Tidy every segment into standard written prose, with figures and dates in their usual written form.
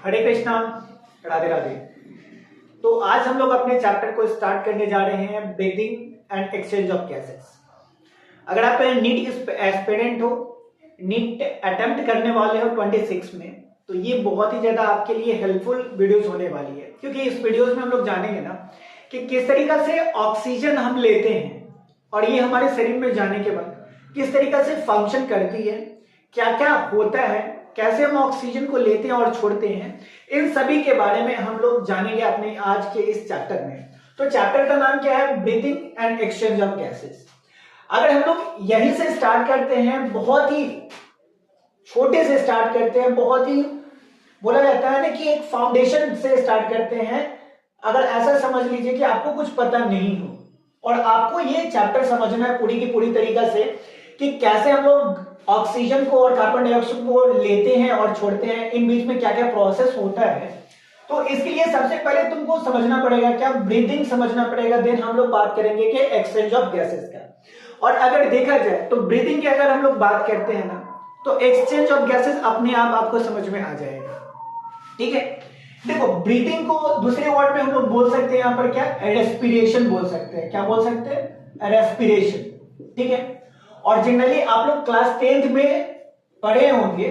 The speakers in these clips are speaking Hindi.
हरे कृष्णा, राधे राधे। तो आज हम लोग अपने चैप्टर को स्टार्ट करने जा रहे हैं, breathing and exchange of gases. अगर आप नीट एस्पिरेंट हो, नीट अटेम्प्ट करने वाले हो 26 में, तो ये बहुत ही ज्यादा आपके लिए हेल्पफुल वीडियोस होने वाली है, क्योंकि इस वीडियोस में हम लोग जानेंगे ना कि किस तरीका से ऑक्सीजन हम लेते हैं और ये हमारे शरीर में जाने के बाद किस तरीका से फंक्शन करती है, क्या क्या होता है, कैसे हम ऑक्सीजन को लेते हैं और छोड़ते हैं, इन सभी के बारे में हम लोग जानेंगे अपने आज के इस चैप्टर में। तो चैप्टर का नाम क्या है? Breathing and exchange of gases. अगर हम लोग यहीं से स्टार्ट करते हैं, बहुत ही छोटे से स्टार्ट करते हैं, बहुत ही बोला जाता है ना कि एक फाउंडेशन से स्टार्ट करते हैं। अगर ऐसा समझ लीजिए कि आपको कुछ पता नहीं हो और आपको ये चैप्टर समझना है पूरी की पूरी तरीका से कि कैसे हम लोग ऑक्सीजन को और कार्बन डाइऑक्साइड को लेते हैं और छोड़ते हैं, इन बीच में क्या क्या प्रोसेस होता है। तो इसके लिए सबसे पहले तुमको समझना पड़ेगा क्या? ब्रीदिंग समझना पड़ेगा। देन हम लोग बात करेंगे कि एक्सचेंज ऑफ गैसेस का। और अगर देखा जाए तो ब्रीदिंग की अगर हम लोग बात करते हैं ना, तो एक्सचेंज ऑफ गैसेस अपने आप आपको समझ में आ जाएगा। ठीक है, देखो ब्रीदिंग को दूसरे वर्ड में हम लोग बोल सकते हैं यहां पर क्या? रेस्पिरेशन बोल सकते हैं। क्या बोल सकते हैं? रेस्पिरेशन। ठीक है, और जनरली आप लोग क्लास 10th में पढ़े होंगे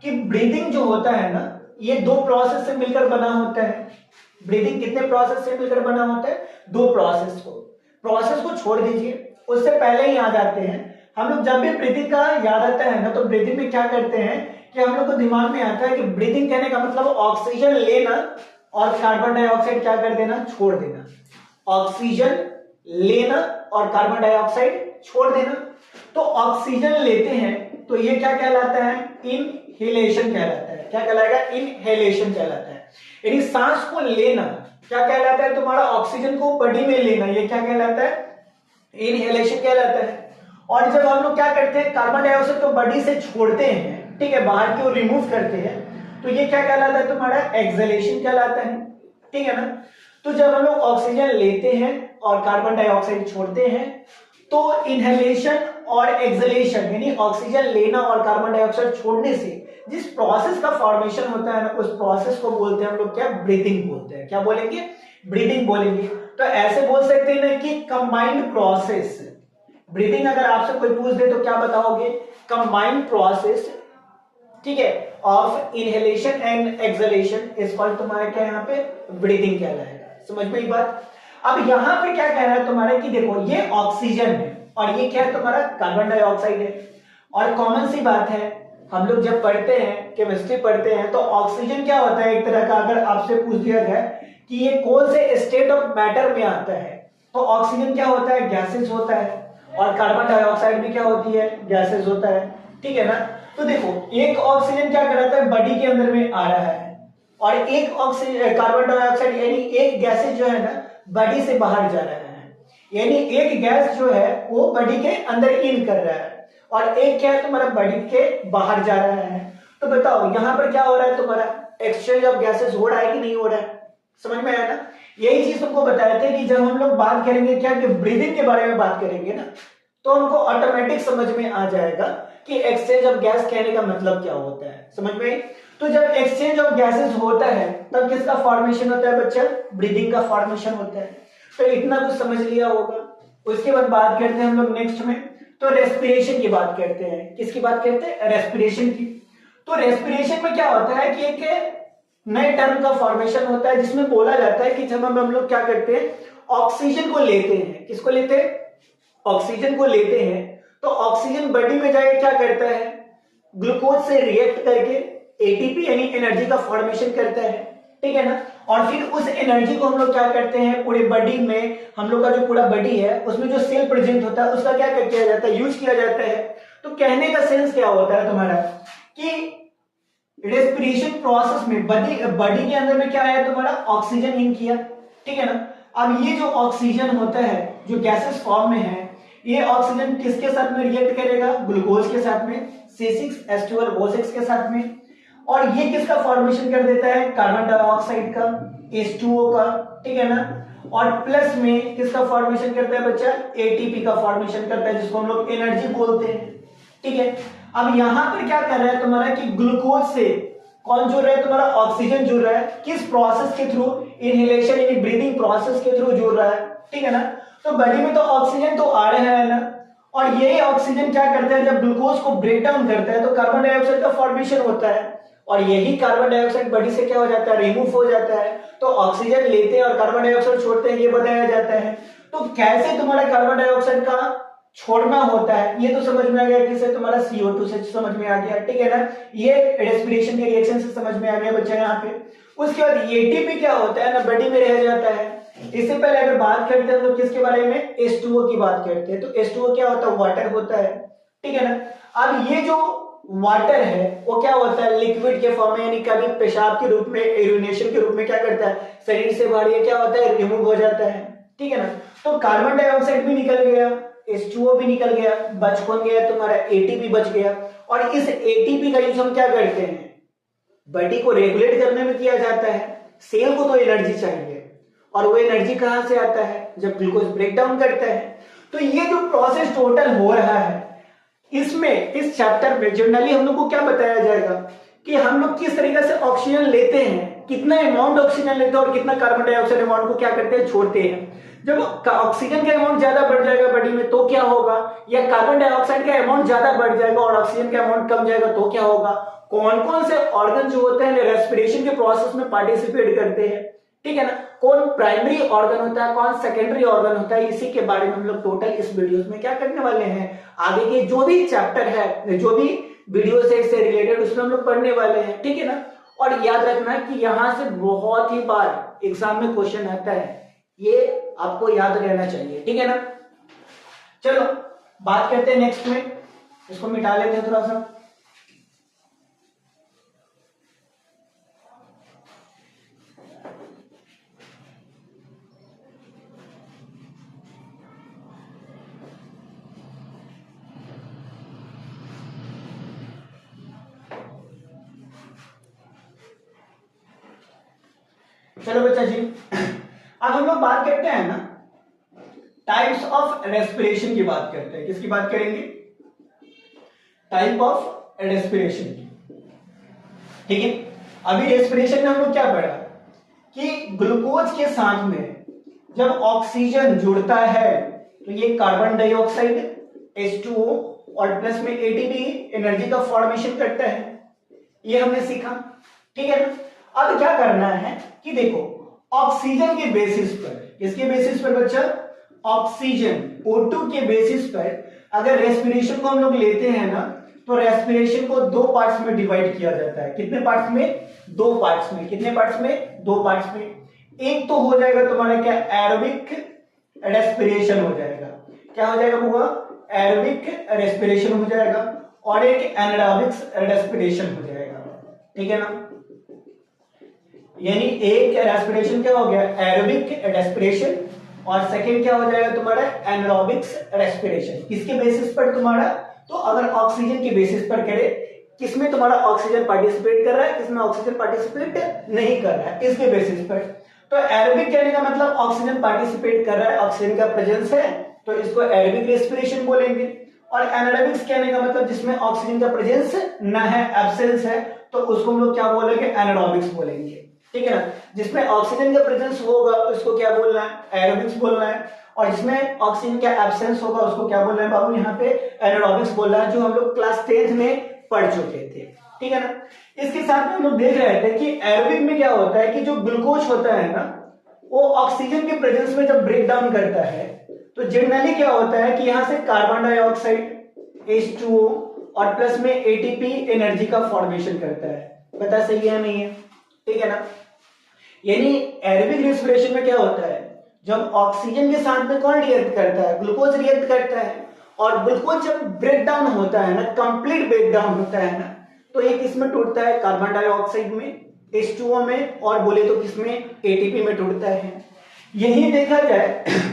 कि ब्रीदिंग जो होता है ना, ये दो प्रोसेस से मिलकर बना होता है। ब्रीदिंग कितने प्रोसेस से मिलकर बना होता है? दो प्रोसेस को छोड़ दीजिए, उससे पहले ही आ जाते हैं हम लोग। जब भी ब्रीदिंग का याद आता है ना, तो ब्रीदिंग में क्या करते हैं कि हम लोग को दिमाग में आता है कि ब्रीदिंग कहने का मतलब ऑक्सीजन लेना और कार्बन डाइऑक्साइड क्या कर देना? छोड़ देना। ऑक्सीजन लेना और कार्बन डाइऑक्साइड छोड़ देना। तो ऑक्सीजन लेते हैं तो ये क्या कहलाता है? इनहेलेशन कहलाता है। क्या कहलाएगा? इनहेलेशन कहलाता है। यानी सांस को लेना क्या कहलाता है? तुम्हारा ऑक्सीजन को बॉडी में लेना, ये क्या कहलाता है? इनहेलेशन कहलाता है। और जब हम लोग क्या करते हैं, कार्बन डाइऑक्साइड को बॉडी से छोड़ते हैं, ठीक है, बाहर की ओर रिमूव करते हैं, तो ये क्या कहलाता है? तुम्हारा एक्सहेलेशन कहलाता है। ठीक है ना? तो जब हम लोग ऑक्सीजन लेते हैं और कार्बन डाइऑक्साइड छोड़ते हैं, तो इनहेलेशन और एक्सहेलेशन यानी ऑक्सीजन लेना और कार्बन डाइऑक्साइड छोड़ने से जिस प्रोसेस का फॉर्मेशन होता है ना, उस प्रोसेस को बोलते हैं हम लोग क्या? ब्रीदिंग बोलते हैं। क्या बोलेंगे? ब्रीदिंग बोलेंगे। तो ऐसे बोल सकते हैं ना कि कंबाइंड प्रोसेस। ब्रीदिंग अगर आपसे कोई पूछ दे तो क्या बताओगे? कंबाइंड प्रोसेस, ठीक है, of inhalation and exhalation is called तुम्हारा क्या? यहाँ पे ब्रीदिंग कहलाएगा। समझ में ये बात? अब यहां पे क्या कह रहा है तुम्हारा कि देखो ये ऑक्सीजन है और ये क्या है? तुम्हारा कार्बन डाइऑक्साइड है। और कॉमन सी बात है, हम लोग जब पढ़ते हैं, केमिस्ट्री पढ़ते हैं, तो ऑक्सीजन क्या होता है? एक तरह का अगर आपसे पूछ दिया जाए कि ये कौन से स्टेट ऑफ मैटर में आता है, तो ऑक्सीजन क्या होता है? गैसेस होता है। और कार्बन डाइऑक्साइड भी क्या होती है? गैसेस होता है। ठीक है ना? तो देखो एक ऑक्सीजन क्या कराता है? बॉडी के अंदर में आ रहा है, और एक ऑक्सीजन कार्बन डाइऑक्साइड यानी एक गैसेस जो है ना, बॉडी से बाहर जा रहा है। यानी एक गैस जो है वो बॉडी के अंदर इन कर रहा है और एक क्या है? तुम्हारा बॉडी के बाहर जा रहा है। तो बताओ यहां पर क्या हो रहा है? तुम्हारा एक्सचेंज ऑफ गैसेस हो रहा है कि नहीं हो रहा है? समझ में आया ना? यही चीज तुमको बताए थे कि जब हम लोग बात करेंगे क्या कि ब्रीदिंग के बारे में बात करेंगे ना, तो हमको ऑटोमेटिक समझ में आ जाएगा कि एक्सचेंज ऑफ गैस कहने का मतलब क्या होता है। समझ में? तो जब एक्सचेंज ऑफ गैसेस होता है तब किसका फॉर्मेशन होता है बच्चा? ब्रीदिंग का फॉर्मेशन होता है। तो इतना कुछ समझ लिया होगा। उसके बाद बात करते हैं हम लोग नेक्स्ट में, तो रेस्पिरेशन की बात करते हैं। किसकी बात करते हैं? रेस्पिरेशन की। तो रेस्पिरेशन में क्या होता है कि एक नए टर्म का फॉर्मेशन होता है जिसमें बोला जाता है कि जब हम लोग क्या करते हैं, ऑक्सीजन को लेते हैं। किसको लेते हैं? ऑक्सीजन को लेते हैं, तो ऑक्सीजन बॉडी में जाके क्या करता है? ग्लूकोज से रिएक्ट करके एटीपी यानी एनर्जी का फॉर्मेशन करता है। ठीक है ना? और फिर उस एनर्जी को हम लोग क्या करते हैं, पूरे बॉडी में, हम लोग का जो पूरा बॉडी है उसमें जो सेल प्रेजेंट होता है उसका क्या किया जाता है? यूज किया जाता है। तो कहने का सेंस क्या होता है तुम्हारा कि रेस्पिरेशन प्रोसेस में बॉडी के अंदर में क्या है? तुम्हारा ऑक्सीजन इन किया। ठीक है ना? अब ये जो ऑक्सीजन होता है जो गैसेस फॉर्म में है, ये ऑक्सीजन किसके साथ में रिएक्ट करेगा? ग्लूकोज के साथ में, C6H12O6 के साथ में। और ये किसका फॉर्मेशन कर देता है? कार्बन डाइऑक्साइड का, H2O का। ठीक है ना? और प्लस में किसका फॉर्मेशन करता है बच्चा? एटीपी का फॉर्मेशन करता है, जिसको हम लोग एनर्जी बोलते हैं। ठीक है, अब यहां पर क्या कर रहा है तुम्हारा कि ग्लूकोज से कौन जुड़ रहा है? तुम्हारा ऑक्सीजन जुड़ रहा है। किस प्रोसेस के थ्रू? इनहेलेशन यानी ब्रीदिंग प्रोसेस के थ्रू जुड़ रहा है, ठीक है ना। तो बॉडी में तो ऑक्सीजन तो आ रहा है ना, और यही ऑक्सीजन क्या करता है, जब ग्लूकोज को ब्रेक डाउन करता है तो कार्बन डाइऑक्साइड का फॉर्मेशन होता है, और यही कार्बन डाइऑक्साइड बॉडी से क्या हो जाता है, रिमूव हो जाता है। तो ऑक्सीजन लेते हैं और कार्बन डाइऑक्साइड छोड़ते हैं, ये बताया जाता है। तो कैसे तुम्हारा कार्बन डाइऑक्साइड का छोड़ना होता है ये तो समझ में आ गया, किससे? तुम्हारा CO2 से समझ में आ गया, ठीक है ना। ये रेस्पिरेशन के रिएक्शन से समझ में आ गया बच्चा यहाँ पे। उसके बाद एटीपी क्या होता है ना, बॉडी में रह जाता है। इससे पहले अगर बात करते हैं तो किसके बारे में? H2O की बात करते हैं। तो H2O क्या होता है? वाटर होता है, ठीक है ना। अब ये जो वाटर है वो क्या होता है? लिक्विड के फॉर्म में, यानी कभी पेशाब के रूप में, यूरिनेशन के रूप में क्या करता है, शरीर से बाहर ये क्या होता है, रिमूव हो जाता है, ठीक है ना। तो कार्बन डाइऑक्साइड भी निकल गया, H2O भी निकल गया, बच कौन गया? तुम्हारा ATP बच गया। और इस ATP का यूज हम क्या करते हैं? बॉडी को रेगुलेट करने में किया जाता है। सेल को तो एनर्जी चाहिए, और वो एनर्जी कहां से आता है? जब ग्लूकोज ब्रेक डाउन करता है। तो ये जो प्रोसेस टोटल हो रहा है, इसमें इस चैप्टर में जनरली हम लोग को क्या बताया जाएगा कि हम लोग किस तरीके से ऑक्सीजन लेते हैं, कितना अमाउंट ऑक्सीजन लेते हैं और कितना कार्बन डाइऑक्साइड अमाउंट को क्या करते हैं, छोड़ते हैं। जब ऑक्सीजन का अमाउंट ज्यादा बढ़ जाएगा बॉडी में तो क्या होगा, या कार्बन डाइऑक्साइड का अमाउंट ज्यादा बढ़ जाएगा और ऑक्सीजन का अमाउंट कम जाएगा तो क्या होगा। कौन कौन से ऑर्गन जो होते हैं रेस्पिरेशन के प्रोसेस में पार्टिसिपेट करते हैं, ठीक है ना। कौन प्राइमरी ऑर्गन होता है, कौन सेकेंडरी ऑर्गन होता है, इसी के बारे में हम लोग टोटल इस वीडियोस में क्या करने वाले हैं। आगे के जो भी चैप्टर है, जो भी वीडियो से रिलेटेड, उसमें हम लोग पढ़ने वाले हैं, ठीक है ना। और याद रखना कि यहां से बहुत ही बार एग्जाम में क्वेश्चन आता है, ये आपको याद रहना चाहिए, ठीक है ना। चलो बात करते हैं नेक्स्ट में, इसको मिटा लेते हैं थोड़ा सा। चलो बच्चा जी, अब हम लोग बात करते हैं ना टाइप्स ऑफ रेस्पिरेशन की बात करते हैं। किसकी बात करेंगे? टाइप ऑफ रेस्पिरेशन की, ठीक है। अभी रेस्पिरेशन में हम लोग क्या पढ़ा कि ग्लूकोज के साथ में जब ऑक्सीजन जुड़ता है तो ये कार्बन डाइऑक्साइड H2O और प्लस में ATP एनर्जी का फॉर्मेशन करता है, ये हमने सीखा, ठीक है ना। अब क्या करना है कि देखो ऑक्सीजन के बेसिस पर, किसके बेसिस पर बच्चा? ऑक्सीजन O2 के बेसिस पर अगर रेस्पिरेशन को हम लोग लेते हैं ना, तो रेस्पिरेशन को दो पार्ट्स में डिवाइड किया जाता है। कितने पार्ट्स में? दो पार्ट्स में। कितने पार्ट्स में? दो पार्ट्स में। एक तो हो जाएगा तुम्हारा क्या? एरोबिक रेस्पिरेशन हो जाएगा। क्या हो जाएगा बुआ? एरोबिक रेस्पिरेशन हो जाएगा, और एक एनारोबिक रेस्पिरेशन हो जाएगा, ठीक है ना। यानी एक रेस्पिरेशन क्या हो गया? एरोबिक रेस्पिरेशन, और सेकंड क्या हो जाएगा तुम्हारा? Anaerobic respiration. किसके बेसिस पर तुम्हारा? तो अगर ऑक्सीजन के बेसिस पर करे, किसमें तुम्हारा ऑक्सीजन पार्टिसिपेट कर रहा है, किसमें ऑक्सीजन पार्टिसिपेट नहीं कर रहा है, इसके बेसिस पर। तो एरोबिक कहने का मतलब ऑक्सीजन पार्टिसिपेट कर रहा है, ऑक्सीजन का प्रेजेंस है, तो इसको एरोबिक रेस्पिरेशन बोलेंगे। और एनारोबिक कहने का मतलब जिसमें ऑक्सीजन का प्रेजेंस न है, एब्सेंस है, तो उसको हम लोग क्या बोलेंगे? एनारोबिक्स बोलेंगे, ठीक है ना। जिसमें ऑक्सीजन का प्रेजेंस होगा उसको क्या बोलना है? एरोबिक्स बोलना है, और जिसमें ऑक्सीजन का एब्सेंस होगा उसको क्या बोलना है बाबू? यहाँ पे एनारोबिक्स बोलना है, जो हम लोग क्लास 10th में पढ़ चुके थे, ठीक है ना। इसके साथ में हम लोग देख रहे थे कि एरोबिक में क्या होता है कि जो ग्लूकोज होता है ना, वो ऑक्सीजन के प्रेजेंस में जब ब्रेक डाउन करता है तो जनरली क्या होता है कि यहाँ से कार्बन डाइऑक्साइड H2O और प्लस में ATP एनर्जी का फॉर्मेशन करता है। पता सही है नहीं है, ठीक है ना। यानी एरोबिक रेस्पिरेशन में क्या होता है, जब ऑक्सीजन के साथ में कौन रिएक्ट करता है? ग्लूकोज रिएक्ट करता है, और ग्लूकोज जब ब्रेक डाउन होता है ना, कंप्लीट ब्रेक डाउन होता है ना, तो ये किसमें टूटता है? कार्बन डाइऑक्साइड में, H2O में, और बोले तो किसमें? ATP में टूटता है। यही देखा जाए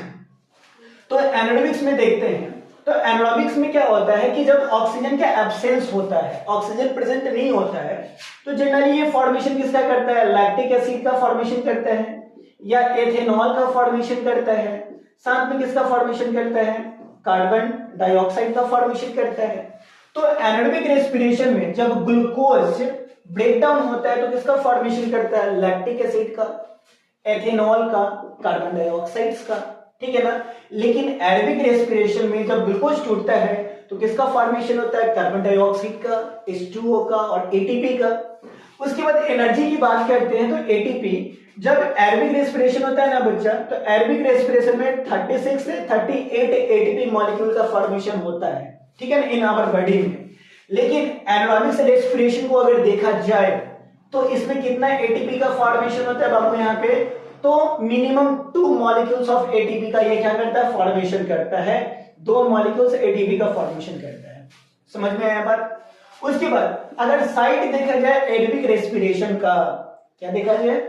तो एनारोबिक्स में देखते हैं, तो एनारोबिक्स में क्या होता है कि जब ऑक्सीजन का एब्सेंस होता है, ऑक्सीजन प्रेजेंट नहीं होता है, तो जनरली ये फॉर्मेशन किसका करता है? लैक्टिक एसिड का फॉर्मेशन करता है, या एथेनॉल का फॉर्मेशन करता है। साथ में किसका फॉर्मेशन करता है? कार्बन डाइऑक्साइड का फॉर्मेशन करता है। तो एनारोबिक रेस्पिरेशन में जब ग्लूकोज ब्रेक डाउन होता है तो किसका फॉर्मेशन करता है, लैक्टिक एसिड का, एथेनॉल का, कार्बन डाइऑक्साइड का, ठीक है ना। लेकिन एरोबिक रेस्पिरेशन में जब ग्लूकोज टूटता है तो किसका फॉर्मेशन होता है, कार्बन डाइऑक्साइड का, H2O का और एटीपी का। उसके बाद एनर्जी की बात करते हैं तो एटीपी, जब एरोबिक रेस्पिरेशन होता है ना बच्चा, तो एरोबिक रेस्पिरेशन में 36 से 38 एटीपी मॉलिक्यूल का फॉर्मेशन होता है, ठीक है ना, इन आवर बॉडी में। लेकिन एनारोबिक रेस्पिरेशन को अगर देखा जाए तो इसमें कितना एटीपी का फॉर्मेशन होता है बाबू यहाँ पे, तो मिनिमम 2 मॉलिक्यूल्स ऑफ एटीपी का ये क्या करता है, फॉर्मेशन करता है, 2 मॉलिक्यूल्स एटीपी का फॉर्मेशन करता है। समझ में आया बात। उसके बाद अगर साइट देखा जाए एरोबिक रेस्पिरेशन का, क्या देखा जाए,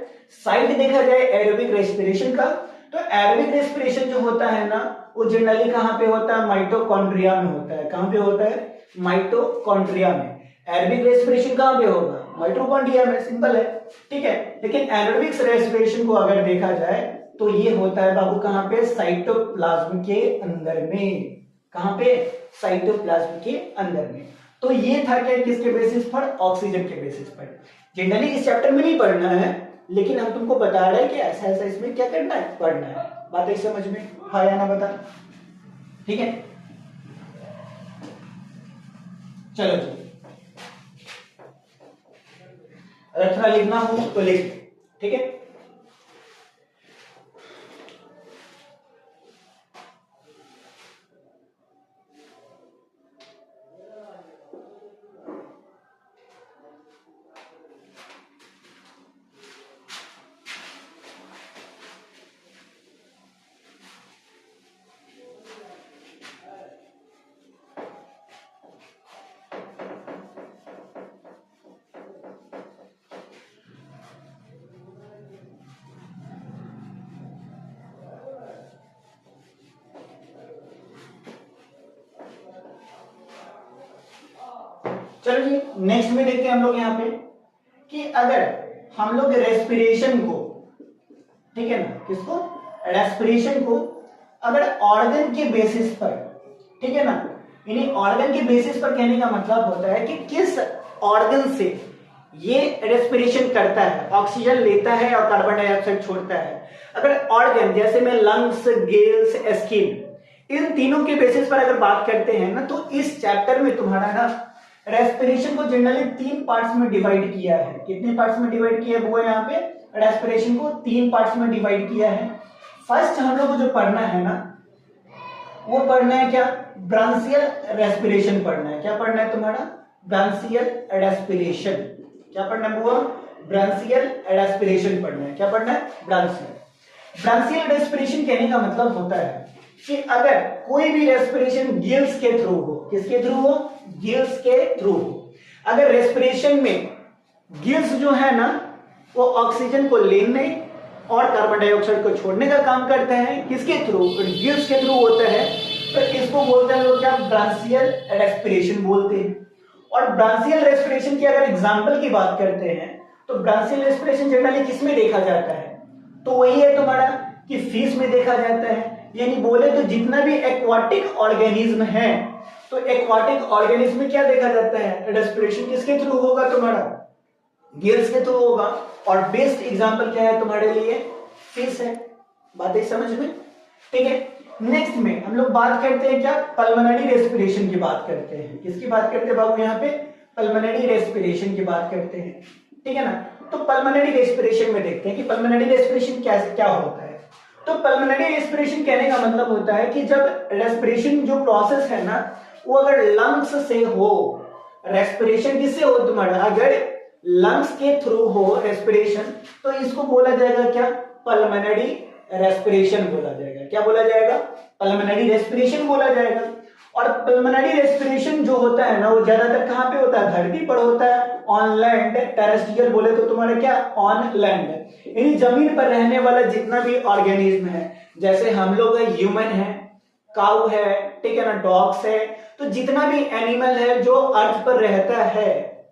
साइट देखा जाए एरोबिक रेस्पिरेशन का, तो एरोबिक रेस्पिरेशन जो होता है ना वो जनरली कहां पे होता है, माइटोकॉन्ड्रिया में होता है। कहां पे होता है, माइटोकॉन्ड्रिया में। एरोबिक रेस्पिरेशन कहां पे होगा, माइटोकॉन्ड्रिया में, सिंपल है, ठीक है। लेकिन एरोबिक रेस्पिरेशन को अगर देखा जाए तो ये होता है बाबू कहां पे, साइटोप्लाज्म के अंदर में। कहां पे, साइटोप्लाज्म के अंदर में। तो ये था क्या, किसके बेसिस पर, ऑक्सीजन के बेसिस पर। जनरली इस चैप्टर में नहीं पढ़ना है, लेकिन हम तुमको बता रहे हैं कि ऐसा ऐसा इसमें क्या करना है, पढ़ना है। बात है समझ में, हाँ या ना बता, ठीक है। चलो जी, अगर थोड़ा लिखना हो तो लिख, ठीक है। चलो जी, नेक्स्ट में देखते हैं हम लोग यहाँ पे कि अगर हम लोग रेस्पिरेशन को, ठीक है ना, किसको, रेस्पिरेशन को अगर ऑर्गन के बेसिस पर, ठीक है ना, यानी ऑर्गन के बेसिस पर कहने का मतलब होता है कि किस ऑर्गन से ये रेस्पिरेशन करता है, ऑक्सीजन लेता है और कार्बन डाइऑक्साइड छोड़ता है। अगर ऑर्गन जैसे में लंग्स, गिल्स, स्किन, इन तीनों के बेसिस पर अगर बात करते हैं ना, तो इस चैप्टर में तुम्हारा ना रेस्पिरेशन को जनरली 3 पार्ट्स में डिवाइड किया है। कितने पार्ट्स में डिवाइड किया है वो, यहाँ पे रेस्पिरेशन को 3 पार्ट्स में डिवाइड किया है। फर्स्ट हम लोग को जो पढ़ना है ना, वो पढ़ना है क्या, ब्रांचियल रेस्पिरेशन पढ़ना है। क्या पढ़ना है तुम्हारा, ब्रांचियल रेस्पिरेशन। क्या पढ़ना है वो, ब्रांचियल रेस्पिरेशन पढ़ना है। क्या पढ़ना है, ब्रांचियल रेस्पिरेशन कहने का मतलब होता है कि अगर कोई भी रेस्पिरेशन गिल्स के थ्रू हो, किसके थ्रू हो, गिल्स के थ्रू हो। अगर रेस्पिरेशन में गिल्स जो है ना वो ऑक्सीजन को लेने और कार्बन डाइऑक्साइड को छोड़ने का काम करते हैं, किसके थ्रू, गिल्स के थ्रू होता है, तो इसको बोलते हैं लोग क्या, ब्रांचियल रेस्पिरेशन बोलते हैं। और ब्रांचियल रेस्पिरेशन की अगर एग्जांपल की बात करते हैं तो ब्रांचियल रेस्पिरेशन जनरली किस में देखा जाता है, तो वही है तुम्हारा कि फिश में देखा जाता है। यानी बोले तो जितना भी एक्वाटिक ऑर्गेनिज्म है, तो एक्वाटिक ऑर्गेनिज्म में क्या देखा जाता है, रेस्पिरेशन किसके थ्रू होगा, तुम्हारा गिल्स के थ्रू होगा। और बेस्ट एग्जांपल क्या है तुम्हारे लिए, फिश है। बातें समझ में, ठीक है। नेक्स्ट में हम लोग बात करते हैं क्या, पल्मोनरी रेस्पिरेशन की बात करते हैं। किसकी बात करते हैं बाबू, यहाँ पे पल्मोनरी रेस्पिरेशन की बात करते हैं, ठीक है ना। तो पल्मोनरी रेस्पिरेशन में देखते हैं कि पल्मोनरी रेस्पिरेशन क्या होता है। तो पल्मोनरी रेस्पिरेशन कहने का मतलब होता है कि जब रेस्पिरेशन जो प्रोसेस है ना वो अगर लंग्स से हो, रेस्पिरेशन किससे हो तुम्हारा, अगर लंग्स के थ्रू हो रेस्पिरेशन, तो इसको बोला जाएगा क्या, पल्मोनरी रेस्पिरेशन बोला जाएगा। क्या बोला जाएगा, पल्मोनरी रेस्पिरेशन बोला जाएगा। और पल्मोनरी रेस्पिरेशन जो होता है ना वो ज्यादातर कहां पे होता है, धरती पर होता है, ऑन लैंड। टेरेस्ट्रियल बोले तो तुम्हारा क्या, ऑन लैंड, यानी जमीन पर रहने वाला जितना भी ऑर्गेनिज्म है, जैसे हम लोग ह्यूमन है, काऊ है, ठीक है ना, डॉग्स है, तो जितना भी एनिमल है जो अर्थ पर रहता है,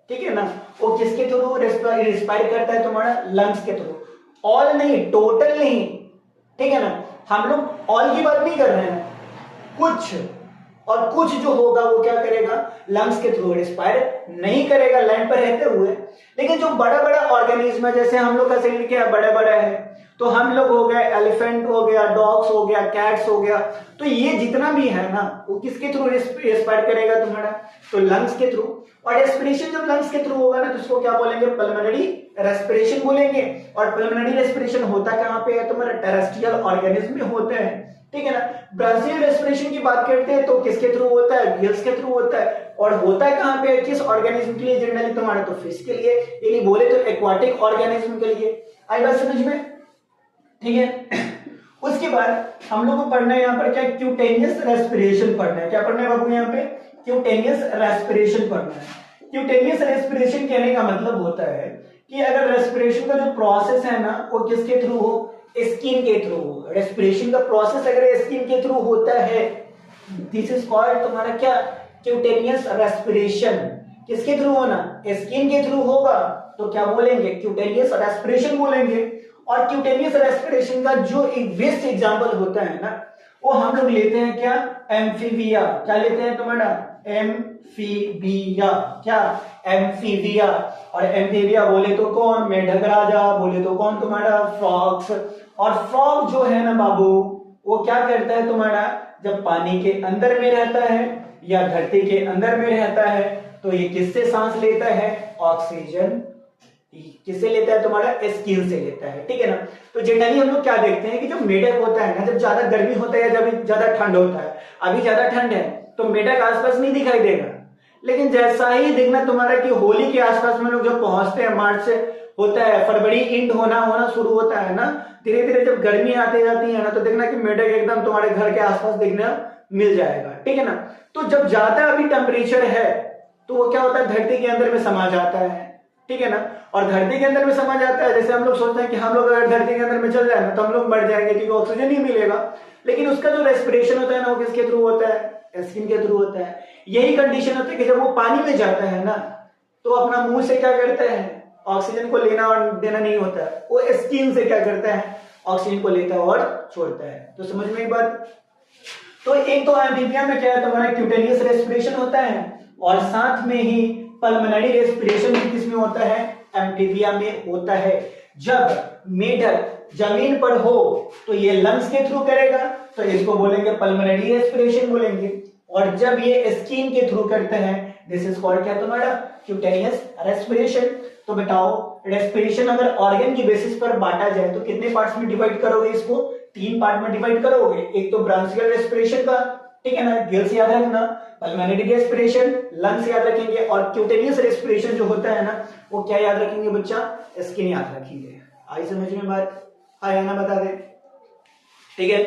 ठीक है ना, वो किसके थ्रू रिस्पायर करता है, तुम्हारा लंग्स के थ्रू। ऑल नहीं, टोटल नहीं, ठीक है ना, हम लोग ऑल की बात नहीं कर रहे हैं, कुछ और कुछ जो होगा वो क्या करेगा, लंग्स के थ्रू रेस्पायर नहीं करेगा लैंड पर रहते हुए। लेकिन जो बड़ा बड़ा ऑर्गेनिज्म है, जैसे हम लोग का शरीर क्या बड़ा बड़ा है, तो हम लोग हो गए, एलिफेंट हो गया, डॉग्स हो गया, कैट्स हो गया, तो ये जितना भी है ना वो किसके थ्रू रेस्पायर करेगा तुम्हारा, तो लंग्स के थ्रू। और रेस्पिरेशन जब लंग्स के थ्रू होगा ना तो इसको क्या बोलेंगे, पल्मोनरी रेस्पिरेशन बोलेंगे। और पल्मोनरी रेस्पिरेशन होता कहाँ पे है, तुम्हारा टेरेस्ट्रियल ऑर्गेनिज्म में होते हैं, ठीक है ना। ब्रांचियल रेस्पिरेशन की बात करते हैं तो किसके थ्रू होता है, गिल्स के थ्रू होता है। और होता है कहाँ पे, किस ऑर्गेनिज्म के लिए, जनरली तुम्हारा तो फिश के लिए, यानी बोले तो एक्वाटिक ऑर्गेनिज्म के लिए। आई बात समझ में, ठीक है। उसके बाद हम लोग को पढ़ना है यहाँ पर क्या, क्यूटेनियस रेस्पिरेशन पढ़ना है। क्या पढ़ना है बाबू यहाँ पे, क्यूटेनियस रेस्पिरेशन पढ़ना है। क्यूटेनियस रेस्पिरेशन कहने का मतलब होता है कि अगर रेस्पिरेशन का जो प्रोसेस है ना वो किसके थ्रू हो, स्किन के थ्रू हो। रेस्पिरेशन का प्रोसेस अगर स्किन के थ्रू होता है, दिस इज कॉल्ड तुम्हारा क्या, क्यूटेनियस रेस्पिरेशन। किसके थ्रू होना, स्किन के थ्रू होगा तो क्या बोलेंगे, क्यूटेनियस रेस्पिरेशन बोलेंगे। और क्यूटेनियस रेस्पिरेशन का जो एक बेस्ट एग्जांपल होता है ना वो हम लोग लेते हैं क्या, एम्फीबिया। क्या लेते हैं तुम्हारा, एम्फीबिया। क्या, एम्फीबिया। और एम्फीबिया बोले तो कौन, मेढक राजा, बोले तो कौन तुम्हारा, फ्रॉग्स। और फ्रॉग जो है ना बाबू वो क्या करता है तुम्हारा, जब पानी के अंदर में रहता है या धरती के अंदर में रहता है तो ये किससे सांस लेता है, ऑक्सीजन किससे लेता है तुम्हारा, स्किन से लेता है, ठीक है ना। तो जनरली हम लोग क्या देखते हैं कि जो मेढक होता है ना, जब ज्यादा गर्मी होता है या जब ज्यादा ठंड होता है, अभी ज्यादा ठंड है तो मेढक आसपास नहीं दिखाई देगा। लेकिन जैसा ही देखना तुम्हारा कि होली के आसपास में लोग जब पहुंचते हैं, मार्च से होता है, फरवरी इंड होना शुरू होता है ना, धीरे धीरे जब गर्मी आती जाती है ना तो देखना कि मेढक एकदम तुम्हारे घर के आसपास देखना मिल जाएगा, ठीक है ना। तो जब ज्यादा अभी टेम्परेचर है तो वो क्या होता है, धरती के अंदर में समा जाता है, ठीक है ना। और धरती के अंदर में समा जाता है, जैसे हम लोग सोचते हैं कि हम लोग अगर धरती के अंदर में चल जाए ना तो हम लोग मर जाएंगे क्योंकि ऑक्सीजन ही मिलेगा। लेकिन उसका जो रेस्पिरेशन होता है ना वो किसके थ्रू होता है, स्किन के थ्रू होता है। यही कंडीशन होता है कि जब वो पानी में जाता है ना तो अपना मुंह से क्या करता है, ऑक्सीजन को लेना और देना नहीं होता है, वो स्किन से क्या करता है, ऑक्सीजन को लेता है और छोड़ता है। तो समझ में एक बात। तो एक तो एम्फीबिया में क्या है तुम्हारा, क्यूटेनियस रेस्पिरेशन होता है और साथ में ही पल्मोनरी रेस्पिरेशन भी किसमें होता है, एम्फीबिया में होता है। जब मेढक जमीन पर हो तो ये लंग्स के थ्रू करेगा तो इसको बोलेंगे पल्मोनरी रेस्पिरेशन बोलेंगे। और जब ये स्किन के थ्रू करते हैं दिस इज कॉल्ड क्या तुम्हारा, क्यूटेनियस रेस्पिरेशन। तो बताओ रेस्पिरेशन अगर ऑर्गन की बेसिस पर बांटा जाए तो कितने पार्ट्स में डिवाइड करोगे इसको, 3 पार्ट में डिवाइड करोगे। एक तो ब्रांचियल रेस्पिरेशन का, ठीक है ना, गिल्स याद रखना, पल्मोनरी रेस्पिरेशन लंग्स याद रखेंगे, और क्यूटेनियस रेस्पिरेशन जो होता है ना वो क्या याद रखेंगे बच्चा, स्किन याद रखेंगे। आई समझ में बात, आया ना, बता दे, ठीक है।